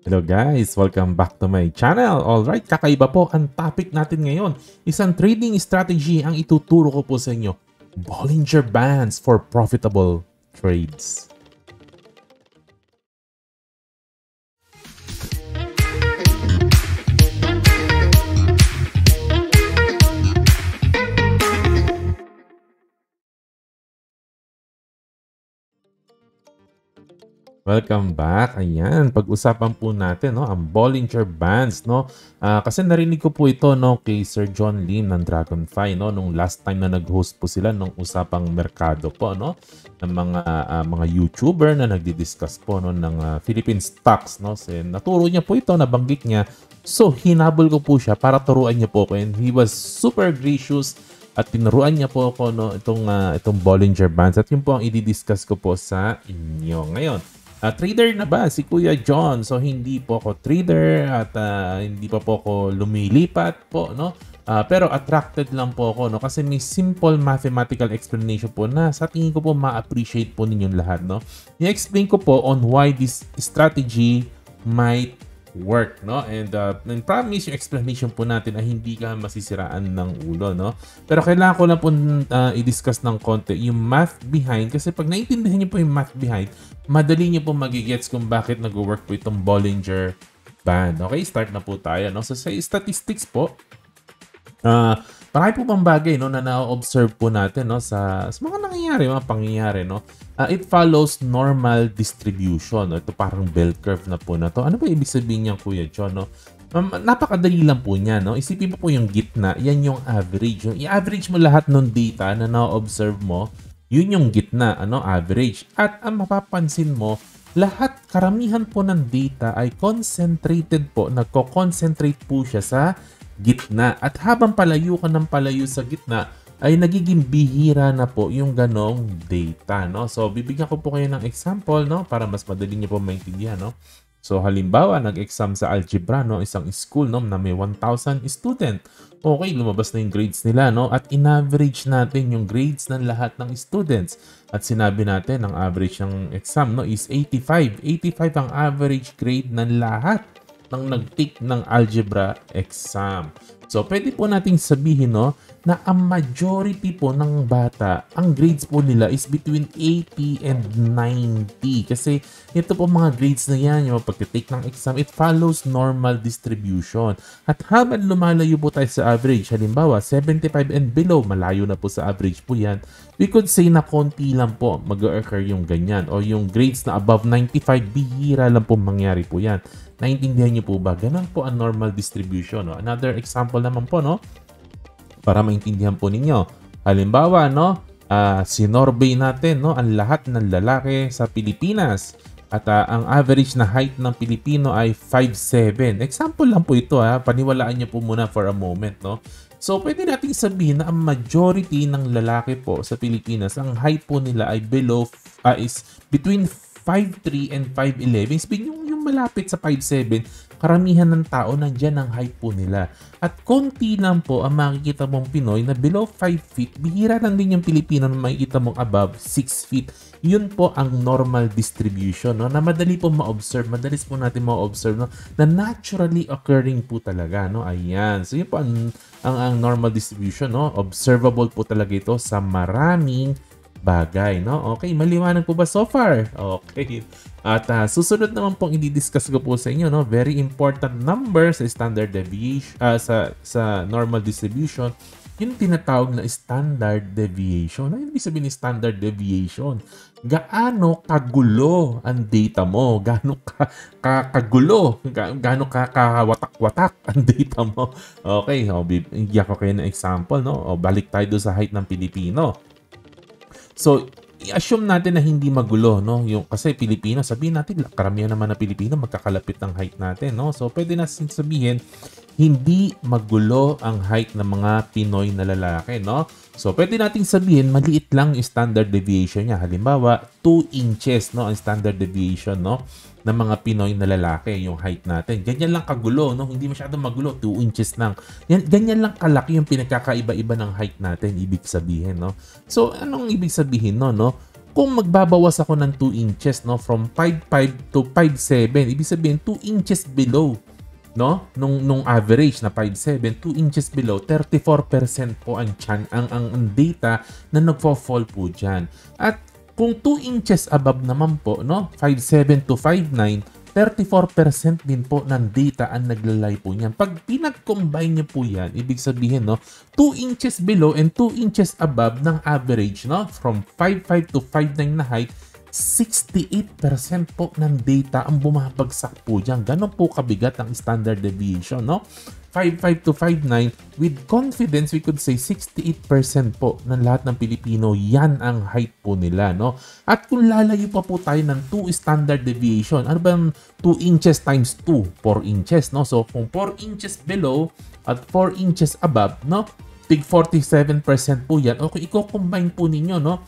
Hello guys! Welcome back to my channel! Alright, kakaiba po ang topic natin ngayon. Isang trading strategy ang ituturo ko po sa inyo. Bollinger Bands for profitable trades. Welcome back. Ayan, pag-usapan po natin no, ang Bollinger Bands. No? Kasi narinig ko po ito no, kay Sir John Lim ng Dragonfly no, nung last time na nag-host po sila nung usapang merkado po no, ng mga YouTuber na nagdi-discuss po no, ng Philippine stocks. No? So, naturo niya po ito, nabanggit niya. So hinabol ko po siya para turuan niya po ako. And he was super gracious at tinuruan niya po ako no, itong Bollinger Bands. At yun po ang i-discuss ko po sa inyo ngayon. Trader na ba si Kuya John? So hindi po ako trader at hindi pa po ako lumilipat po no. Pero attracted lang po ako no kasi may simple mathematical explanation po na sa tingin ko po ma-appreciate po ninyong lahat no. I-explain ko po on why this strategy might work no, and promise yung explanation po natin ay hindi ka masisiraan ng ulo no, pero kailangan ko lang po i-discuss ng konti yung math behind kasi pag naintindihan niyo po yung math behind, madali niyo po magigets kung bakit nag-work po itong Bollinger Band. Okay, start na po tayo no. So sa statistics po, marami po bang bagay no, na na-observe po natin no, sa mga nangyayari, mga pangyayari. No? It follows normal distribution. No? Ito parang bell curve na po na to. Ano ba ibig sabihin niyan, Kuya John? No? Napakadali lang po niya. No? Isipin mo po yung gitna. Yan yung average. Yung i-average mo lahat ng data na na-observe mo, yun yung gitna, ano, average. At ang mapapansin mo, lahat, karamihan po ng data ay concentrated po. Nagko-concentrate po siya sa gitna. At habang palayo ka ng palayo sa gitna, ay nagiging bihira na po yung ganong data. No? So, bibigyan ko po kayo ng example no? Para mas madali niyo po maintindihan. No? So, halimbawa, nag-exam sa algebra, no? Isang school no? Na may 1,000 student. Okay, lumabas na yung grades nila. No? At in-average natin yung grades ng lahat ng students. At sinabi natin, ang average ng exam no, is 85. 85 ang average grade ng lahat ng nag-take ng algebra exam. So, pwede po nating sabihin no, na ang majority po ng bata, ang grades po nila is between 80 and 90. Kasi ito po mga grades na yan, yung pag-take ng exam, it follows normal distribution. At habang lumalayo po tayo sa average, halimbawa 75 and below, malayo na po sa average po yan, we could say na konti lang po mag-occur yung ganyan. O yung grades na above 95, bihira lang po mangyari po yan. Naintindihan niyo po ba? Ganun po ang normal distribution. No? Another example naman po, no? Para maintindihan po ninyo. Halimbawa, no? Sinorvey natin, no? Ang lahat ng lalaki sa Pilipinas. At ang average na height ng Pilipino ay 5'7". Example lang po ito, ha? Paniwalaan niyo po muna for a moment, no? So, pwede nating sabihin na ang majority ng lalaki po sa Pilipinas, ang height po nila ay is between 5'3 and 5'11". Sabihin yung malapit sa 5'7", karamihan ng tao nandyan ang height po nila. At konti lang po ang makikita mong Pinoy na below 5 feet. Bihira lang din yung Pilipino na makikita mong above 6 feet. Yun po ang normal distribution. No? Na madali po ma-observe. Madalis po natin ma-observe no? Na naturally occurring po talaga. No? Ayan. So yun po ang normal distribution. No? Observable po talaga ito sa maraming bagay, no? Okay, maliwanag po ba so far? Okay. At susunod naman pong i-discuss ko po sa inyo, no? Very important number sa standard deviation, sa normal distribution, yung tinatawag na standard deviation. Ano ibig sabihin ni standard deviation? Gaano kagulo ang data mo? Gaano kagulo? Gaano kawatak-watak ang data mo? Okay, bigyan ko kayo ng example, no? Balik tayo doon sa height ng Pilipino. So, i-assume natin na hindi magulo, no? Yung, kasi Pilipino, sabihin natin, karamihan naman na Pilipino, magkakalapit ng height natin, no? So, pwede natin sabihin, hindi magulo ang height ng mga Pinoy na lalaki, no? So, pwede nating sabihin, maliit lang yung standard deviation niya. Halimbawa, 2 inches, no? Ang standard deviation, no? Ng mga Pinoy na lalaki, yung height natin. Ganyan lang kagulo, no? Hindi masyadong magulo, 2 inches lang. Ganyan lang kalaki yung pinagkakaiba-iba ng height natin, ibig sabihin, no? So, anong ibig sabihin, no? kung magbabawas ako ng 2 inches, no, from 5'5 to 5'7, ibig sabihin 2 inches below, no, nung average na 5'7, 2 inches below, 34% po ang data na nagfo-fall po diyan. At kung 2 inches above naman po, no, 5'7 to 5'9, 34% din po ng data ang naglalay po niyan. Pag pinag-combine niyo po yan, ibig sabihin, no, 2 inches below and 2 inches above ng average, no, from 5'5 to 5'9 na height, 68% po ng data ang bumabagsak po dyan. Ganon po kabigat ang standard deviation, no? 5'5 to 5'9, with confidence, we could say 68% po ng lahat ng Pilipino, yan ang height po nila, no? At kung lalayo pa po tayo ng 2 standard deviation, ano ba ang 2 inches times 2? 4 inches, no? So, kung 4 inches below at 4 inches above, no? Tig 47% po yan. Okay, i-combine po ninyo, no?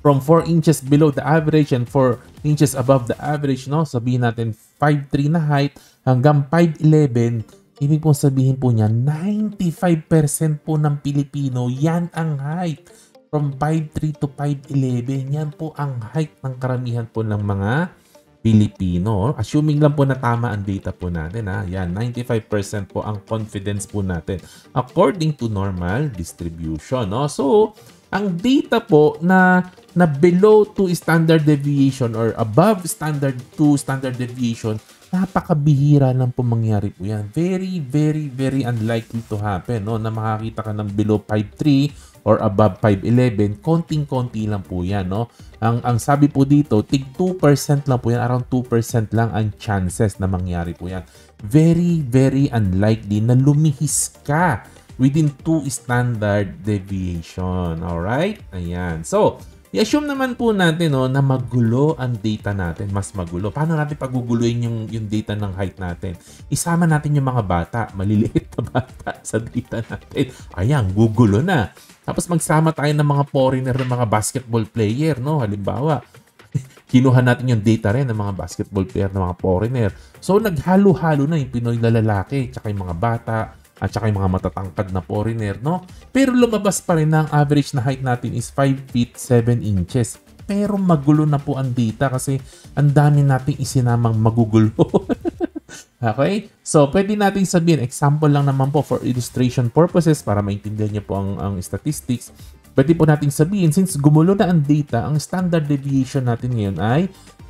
From 4 inches below the average and 4 inches above the average, no? Sabihin natin 5'3 na height hanggang 5'11, ibig pong sabihin po niya, 95% po ng Pilipino, yan ang height. From 5'3 to 5'11, yan po ang height ng karamihan po ng mga Pilipino. Assuming lang po na tama ang data po natin, ha? Yan, 95% po ang confidence po natin according to normal distribution, no? So, ang data po na below 2 standard deviation or above standard 2 standard deviation, napakabihira lang po mangyari po yan. Very, very, very unlikely to happen, no? Na makakita ka ng below 5'3 or above 5'11, konting-konti lang po yan, no? Ang sabi po dito, tig 2% lang po yan, around 2% lang ang chances na mangyari po yan. Very, very unlikely na lumihis ka within 2 standard deviation. Alright? Ayan. So, i-assume naman po natin, no, na magulo ang data natin. Mas magulo. Paano natin paguguluhin yung data ng height natin? Isama natin yung mga bata. Maliliit na bata sa data natin. Ayan, gugulo na. Tapos magsama tayo ng mga foreigner, ng mga basketball player, no? Halimbawa, kinuha natin yung data rin ng mga basketball player, ng mga foreigner. So, naghalo-halo na yung Pinoy na lalaki, tsaka yung mga bata, at saka yung mga matatangkad na foreigner, no? Pero lumabas pa rin na ang average na height natin is 5 feet 7 inches. Pero magulo na po ang data kasi ang dami nating isinamang magugulo. Okay? So, pwede natin sabihin, example lang naman po for illustration purposes para maintindihan niyo po ang statistics. Pwede po natin sabihin, since gumulo na ang data, ang standard deviation natin ngayon ay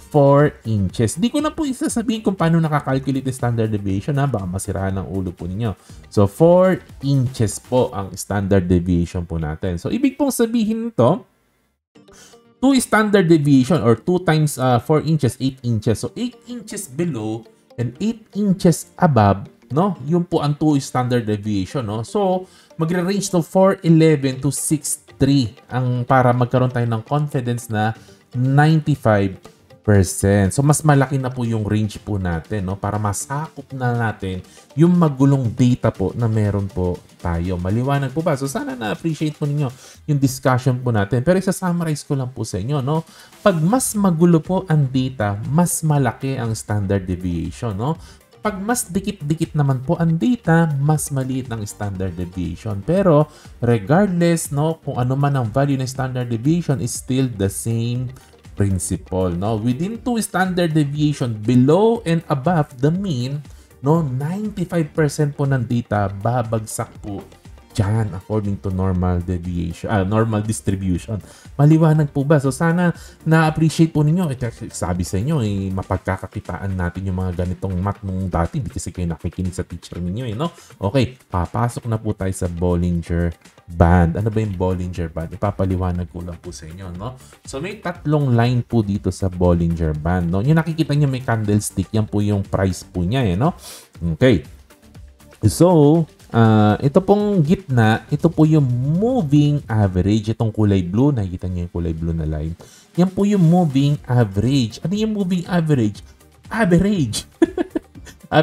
4 inches. Di ko na po isasabihin kung paano nakakalculate yung standard deviation, ha? Baka masirahan ang ulo po ninyo. So, 4 inches po ang standard deviation po natin. So, ibig pong sabihin nito, 2 standard deviation or 2 times 4 inches, 8 inches. So, 8 inches below and 8 inches above, no? Yun po ang 2 standard deviation, no? So, magre-range to 411 to 63 ang para magkaroon tayo ng confidence na 95%. So, mas malaki na po yung range po natin, no? Para masakop na natin yung magulong data po na meron po tayo. Maliwanag po ba? So, sana na-appreciate po ninyo yung discussion po natin. Pero isa-summarize ko lang po sa inyo, no? Pag mas magulo po ang data, mas malaki ang standard deviation, no? Pag mas dikit-dikit naman po ang data, mas maliit ang standard deviation. Pero, regardless, no? Kung ano man ang value ng standard deviation is still the same principle, no? Within 2 standard deviation below and above the mean, no, 95% po ng data babagsak po dyan according to normal deviation, normal distribution. Maliwanag po ba? So sana na-appreciate po ninyo. Sabi sa inyo, mapagkakakitaan natin yung mga ganitong math nung dati. Hindi kasi kayo nakikinig sa teacher ninyo, no? Okay, papasok na po tayo sa Bollinger Band. Ano ba yung Bollinger Band? Ipapaliwanag ko lang po sa inyo, no? So may 3 line po dito sa Bollinger Band, no? Yung nakikita nyo may candlestick, yan po yung price po niya, no? Okay. So, ito pong gitna, ito po yung moving average. Itong kulay blue, nakikita niyo yung kulay blue na line. Yan po yung moving average. Ano yung moving average? Average!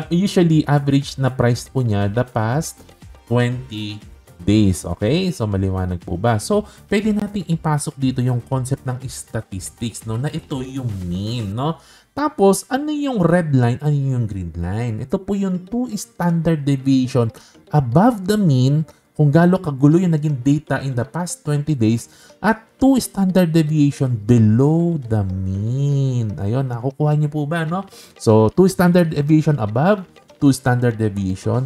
Usually, average na price po niya the past 20 days. Okay? So, maliwanag po ba? So, pwede nating ipasok dito yung concept ng statistics, no? Na ito yung mean, no? Tapos, ano yung red line? Ano yung green line? Ito po yung 2 standard deviation above the mean kung gaano kagulo yung naging data in the past 20 days at 2 standard deviation below the mean. Ayun, nakukuha niyo po ba, no? So, 2 standard deviation above, 2 standard deviation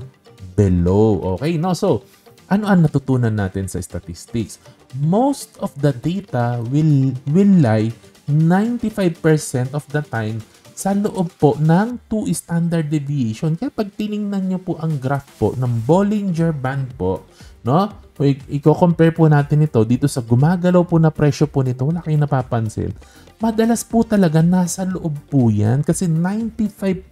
below. Okay, no? So, ano ang natutunan natin sa statistics? Most of the data will lie 95% of the time sa loob po ng 2 standard deviation. Kaya pag tiningnan nyo po ang graph po ng Bollinger Band po, no? I-compare po natin ito dito sa gumagalaw po na presyo po nito, wala kayong napapansin. Madalas po talaga nasa loob po yan kasi 95%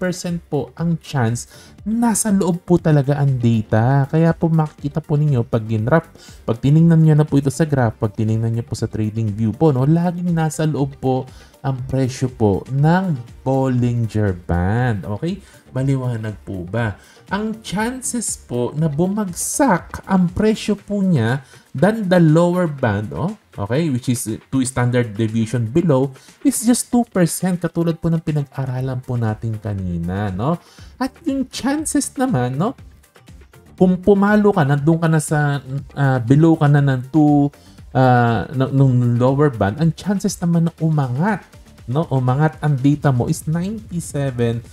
po ang chance nasa loob po talaga ang data. Kaya po makikita po ninyo pag ginrap, pag tiningnan nyo na po ito sa graph, pag tiningnan nyo po sa trading view po, no, laging nasa loob po ang presyo po ng Bollinger Band. Okay? Maliwanag po ba? Ang chances po na bumagsak ang presyo po niya than the lower band, okay, which is 2 standard deviation below, is just 2%, katulad po ng pinag-aralan po natin kanina, no? At yung chances naman, no, kung pumalo ka na, doon ka na sa below ka na ng 2 nung lower band, ang chances naman na umangat, no? Umangat ang data mo is 97%.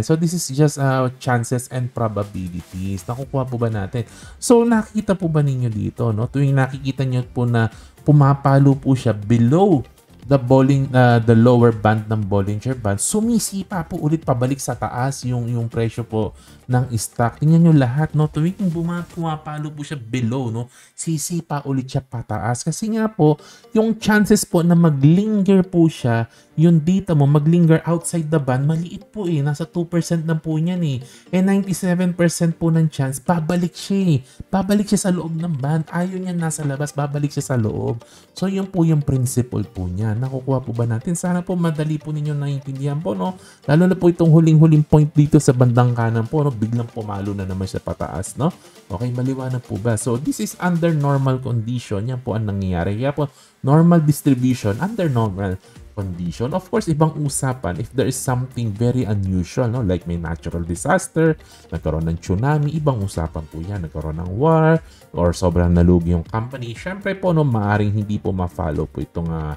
So this is just chances and probabilities. Nakukuha po ba natin? So nakikita po ba ninyo dito, no? Tuwing nakikita nyo po na pumapalo po siya below the lower band ng Bollinger Band, sumisipa po ulit pabalik sa taas yung presyo po ng stock. Tingnan nyo lahat, no? Tuwing pumapalo po siya below, no? Sisipa ulit siya pataas. Kasi nga po, yung chances po na maglinger po siya, yung data mo maglinger outside the band, maliit po eh. Nasa 2% lang po niyan eh. 97% po ng chance, babalik siya eh. Babalik siya sa loob ng band. Ayaw niya nasa labas, babalik siya sa loob. So yun po yung principle po niya. Nakukuha po ba natin? Sana po madali po ninyo naiintindihan po, no? Lalo na po itong huling-huling point dito sa bandang kanan po, no? Biglang pumalo na naman siya pataas, no? Okay, maliwanag po ba? So this is under normal condition. Yan po ang nangyayari. Kaya po, normal distribution under normal condition. Of course, ibang usapan if there is something very unusual, no? Like may natural disaster, nagkaroon ng tsunami, ibang usapan po yan. Nagkaroon ng war, or sobrang nalugi yung company. Siyempre po, no, maaring hindi po ma-follow po itong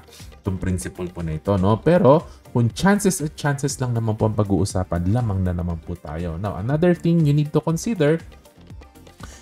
principle po na ito, no? Pero, kung chances lang naman po ang pag-uusapan, lamang na naman po tayo. Now, another thing you need to consider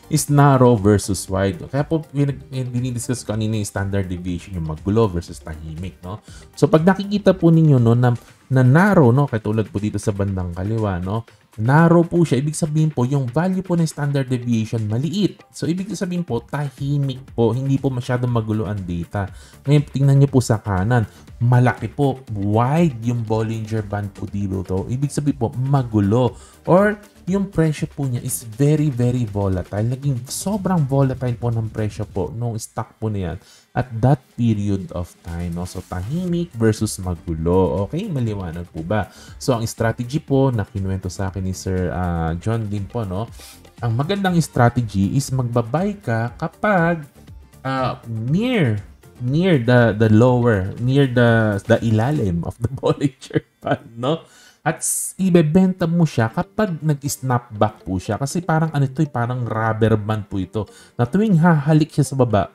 is narrow versus wide. Kaya po, dinidiscuss ko kanina yung standard deviation, yung magulo versus tahimik, no? So, pag nakikita po ninyo, no, na narrow, no, katulad po dito sa bandang kaliwa, no, narrow po siya. Ibig sabihin po, yung value po ng standard deviation, maliit. So, ibig sabihin po, tahimik po. Hindi po masyadong magulo ang data. Ngayon, tingnan nyo po sa kanan. Malaki po. Wide yung Bollinger Band po dito. Ibig sabihin po, magulo. Or, yung presyo po niya is very, very volatile. Naging sobrang volatile po ng presyo po nung stock po na yan at that period of time, no? So, tahimik versus magulo. Okay? Maliwanag po ba? So, ang strategy po na kinuwento sa akin ni Sir John din po, no? Ang magandang strategy is magbabay ka kapag near the lower, near the ilalim of the Bollinger Band, no? At ibebenta mo siya kapag nag-snapback po siya. Kasi parang ano ito, parang rubber band po ito. Na tuwing hahalik siya sa baba,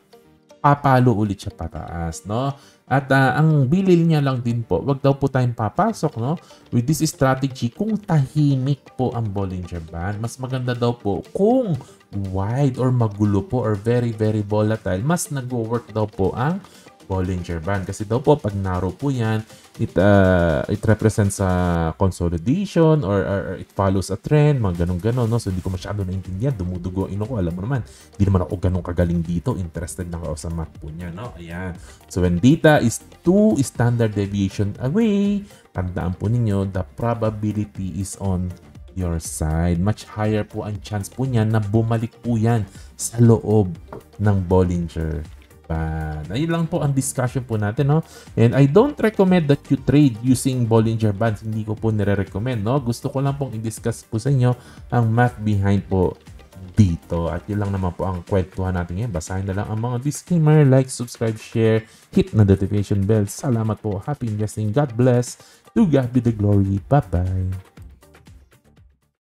papalo ulit siya pataas, no? At ang bilil niya lang din po, wag daw po tayong papasok, no? With this strategy, kung tahimik po ang Bollinger Band, mas maganda daw po kung wide or magulo po or very, very volatile, mas nag-work daw po ang Bollinger Band. Kasi daw po, pag narrow po yan, it represents consolidation or it follows a trend, mga ganun-ganon, no? So, hindi ko masyado naintindihan. Dumudugo ino ko. Alam mo naman, hindi naman ako ganun kagaling dito. Interested na ako sa math po niya, no? Ayan. So, when data is 2 standard deviation away, tandaan po ninyo, the probability is on your side. Much higher po ang chance po niya na bumalik po yan sa loob ng Bollinger Band. Ayun lang po ang discussion po natin, no? And I don't recommend that you trade using Bollinger Bands. Hindi ko po nire-recommend, no? Gusto ko lang pong i-discuss po sa inyo ang math behind po dito. At yun lang naman po ang kwentuhan natin ngayon. Basahin na lang ang mga disclaimer. Like, subscribe, share, hit na notification bell. Salamat po. Happy investing. God bless. To God be the glory. Bye-bye.